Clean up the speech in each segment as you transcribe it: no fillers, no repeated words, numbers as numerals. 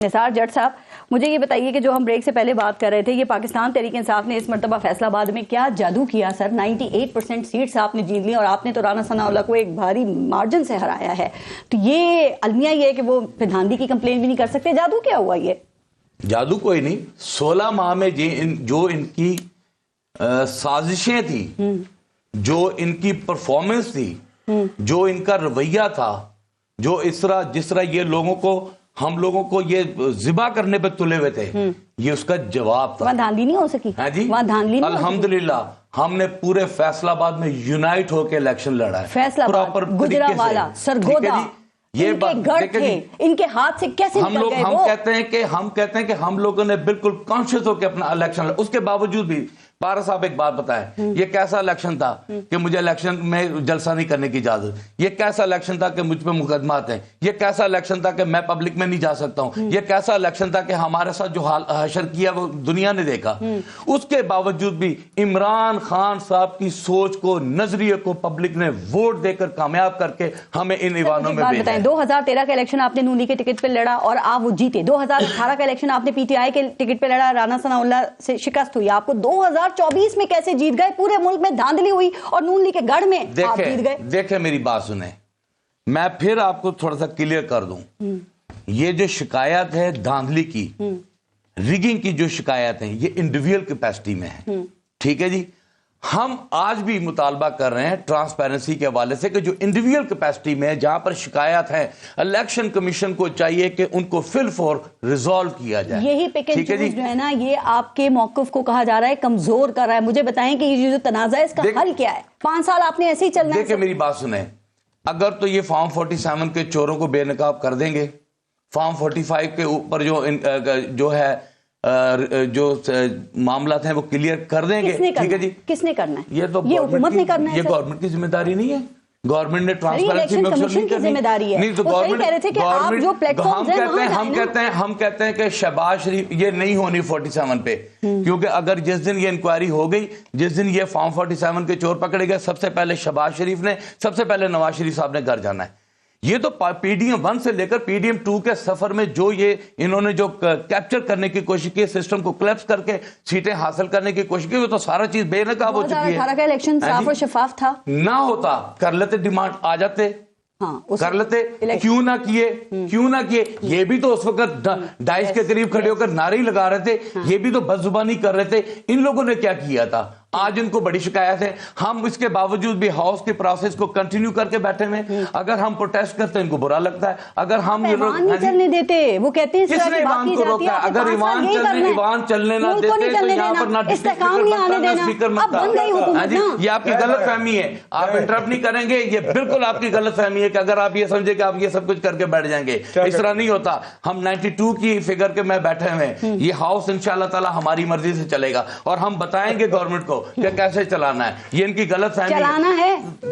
निसार जट साहब, मुझे ये बताइए कि जो हम ब्रेक से पहले बात कर रहे थे, ये पाकिस्तान तहरीक इंसाफ ने इस मरतबा फैसलाबाद में क्या जादू किया सर। 98% सीट्स आपने जीत ली और आपने तो राना सनाउल्लाह को एक भारी मार्जिन से हराया है। तो ये अलमिया ये है कि वो धांधली की कंप्लेन भी नहीं कर सकते। जादू क्या हुआ? ये जादू कोई नहीं। 16 माह में जो इनकी साजिशें थी, जो इनकी परफॉर्मेंस थी, जो इनका रवैया था, जो जिस तरह ये हम लोगों को ये जिबा करने पे तुले हुए थे, ये उसका जवाब था। वहां धांधली नहीं हो सकी। हाँ जी, वहां धांधली नहीं। अल्हम्दुलिल्लाह हमने पूरे फैसलाबाद में यूनाइट होकर इलेक्शन लड़ा है। फैसलाबाद, गुजरावाला, सरगोदा, ये गढ़ थे, इनके हाथ से कैसे हम कहते हैं कि हम लोगों ने बिल्कुल कॉन्शियस होकर अपना इलेक्शन लड़ा। उसके बावजूद भी पारा साहब एक बात बताएं, ये कैसा इलेक्शन था कि मुझे इलेक्शन में जलसा नहीं करने की इजाजत? ये कैसा इलेक्शन था कि मुझ पे मुकदमात हैं? ये कैसा इलेक्शन था कि मैं पब्लिक में नहीं जा सकता हूं? ये कैसा इलेक्शन था कि हमारे साथ जो हाल हशर किया वो दुनिया ने देखा? उसके बावजूद भी इमरान खान साहब की सोच को, नजरिए को पब्लिक ने वोट देकर कामयाब करके हमें इन ईवानों में भेजा। 2013 का इलेक्शन आपने नूनी के टिकट पे लड़ा और आप वो जीते। 2018 का इलेक्शन आपने पीटीआई के टिकट पे लड़ा, राना सनाउल्लाह से शिकस्त हुई आपको। 2024 में कैसे जीत गए? पूरे मुल्क में धांधली हुई और नून लीग के गढ़ में आप जीत गए। देखे मेरी बात सुने, मैं फिर आपको थोड़ा सा क्लियर कर दूं। ये जो शिकायत है धांधली की, रिगिंग की जो शिकायत है, ये इंडिविजुअल कैपेसिटी में है। ठीक है जी, हम आज भी मुतालबा कर रहे हैं ट्रांसपेरेंसी के हवाले से कि जो इंडिविजुअल कैपेसिटी में जहां पर शिकायत है, इलेक्शन कमीशन को चाहिए कि उनको फिल फॉर रिजॉल्व किया जाए। यही पिक एंड चूज जो है ना, ये आपके मौक़िफ़ को कहा जा रहा है कमजोर कर रहा है। मुझे बताएं कि ये जो तनाज़ा है इसका हल क्या है? 5 साल आपने ऐसे ही चलना है। देखिए मेरी बात सुने, अगर तो ये फॉर्म 47 के चोरों को बेनकाब कर देंगे, फॉर्म 45 के ऊपर जो है जो मामला हैं वो क्लियर कर देंगे। ठीक है जी, किसने करना है? ये तो हुकूमत ने करना है। ये गवर्नमेंट की जिम्मेदारी नहीं है। गवर्नमेंट ने ट्रांसपेरेंसी कमीशन की जिम्मेदारी है। नहीं तो गवर्नमेंट हम कहते हैं कि शहबाज शरीफ ये नहीं होनी 47 पे, क्योंकि अगर जिस दिन ये इंक्वायरी हो गई, जिस दिन ये फॉर्म 47 के चोर पकड़े गए, सबसे पहले शहबाज शरीफ ने, सबसे पहले नवाज शरीफ साहब ने घर जाना है। ये तो पीडीएम 1 से लेकर पीडीएम 2 के सफर में जो ये इन्होंने जो कैप्चर करने की कोशिश की, सिस्टम को क्लैप्स करके सीटें हासिल करने की कोशिश की, वो तो सारा चीज बेनकाब हो चुकी है। 2018 का इलेक्शन साफ और शफाफ था। ना होता कर लेते, डिमांड आ जाते, कर लेते, क्यों ना किए? ये भी तो उस वक्त 2.5 के करीब खड़े होकर नारे लगा रहे थे। ये भी तो बदजुबानी कर रहे थे। इन लोगों ने क्या किया था? आज इनको बड़ी शिकायत है। हम इसके बावजूद भी हाउस के प्रोसेस को कंटिन्यू करके बैठे हुए। अगर हम प्रोटेस्ट करते हैं इनको बुरा लगता है। अगर हम नहीं चलने देते, वो कहते हैं किसने ईवान को रोका? अगर ईवान चलने ना देते तो यहाँ पर ना ये आपकी गलत फहमी है। आप इंटरप्ट नहीं करेंगे, ये बिल्कुल आपकी गलत फहमी है कि अगर आप ये समझे कि आप ये सब कुछ करके बैठ जाएंगे। इस तरह नहीं होता। हम 92 की फिगर के में बैठे हुए, ये हाउस इंशाल्लाह ताला हमारी मर्जी से चलेगा और हम बताएंगे गवर्नमेंट को कि कैसे चलाना है। ये इनकी गलत फहमी चलाना है,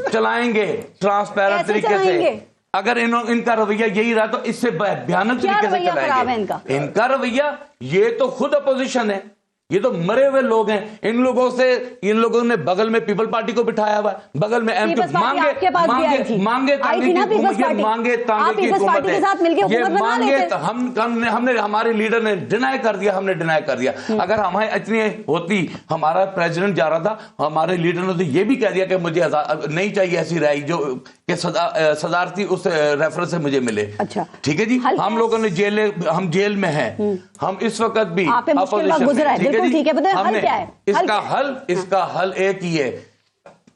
चलाएंगे ट्रांसपेरेंट तरीके से। अगर इनका रवैया यही रहा तो इससे भयानक तरीके से चलाएंगे। इनका रवैया, ये तो खुद अपोजिशन है, ये तो मरे हुए लोग हैं। इन लोगों ने बगल में पीपल पार्टी को बिठाया हुआ है, बगल में मांगे हमने हमारे लीडर ने डिनाई कर दिया। अगर हमें इतनी होती, हमारा प्रेसिडेंट जा रहा था, हमारे लीडर ने तो ये भी कह दिया कि मुझे नहीं चाहिए ऐसी राय जो कि सदारती उस रेफरेंस से मुझे मिले। अच्छा ठीक है जी, हम लोगों ने जेल में हैं, हम इस वक्त भी अपोजिशन। ठीक है, बताइए हल क्या है? इसका हल एक ही है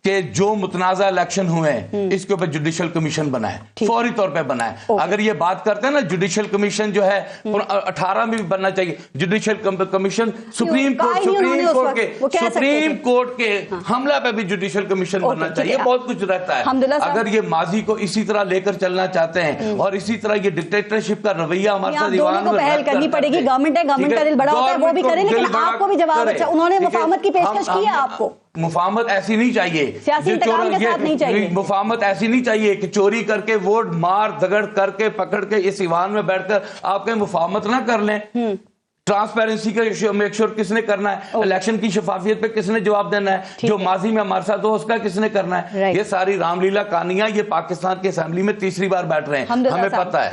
कि जो मुतनाज़ा इलेक्शन हुए हैं इसके ऊपर जुडिशियल कमीशन बनाए, फौरी तौर पे बनाए। अगर ये बात करते हैं ना, जुडिशियल कमीशन जो है 18 में भी बनना चाहिए। जुडिशियल कमीशन सुप्रीम कोर्ट के हमला पे भी जुडिशियल कमीशन बनना चाहिए। बहुत कुछ रहता है। अगर ये माजी को इसी तरह लेकर चलना चाहते हैं और इसी तरह ये डिक्टेटरशिप का रवैया हमारे साथ पहल करनी पड़ेगी। गवर्नमेंट है, गवर्नमेंट का दिल बड़ा होता है, वो भी करे, लेकिन आपको भी जवाब अच्छा। उन्होंने मुफाहमत की पेशकश की है आपको। मुफाहमत ऐसी नहीं चाहिए, नहीं चाहिए। मुफाहमत ऐसी नहीं चाहिए कि चोरी करके वोट मार दगड़ करके पकड़ के इस ईवान में बैठकर आपके मुफाहमत ना कर लें। ट्रांसपेरेंसी का मेक श्योर किसने करना है? इलेक्शन की शफाफियत पे किसने जवाब देना है? जो माजी में हमारे साथ हो उसका किसने करना है? ये सारी रामलीला कहानियां ये पाकिस्तान की असेंबली में तीसरी बार बैठ रहे हैं, हमें पता है।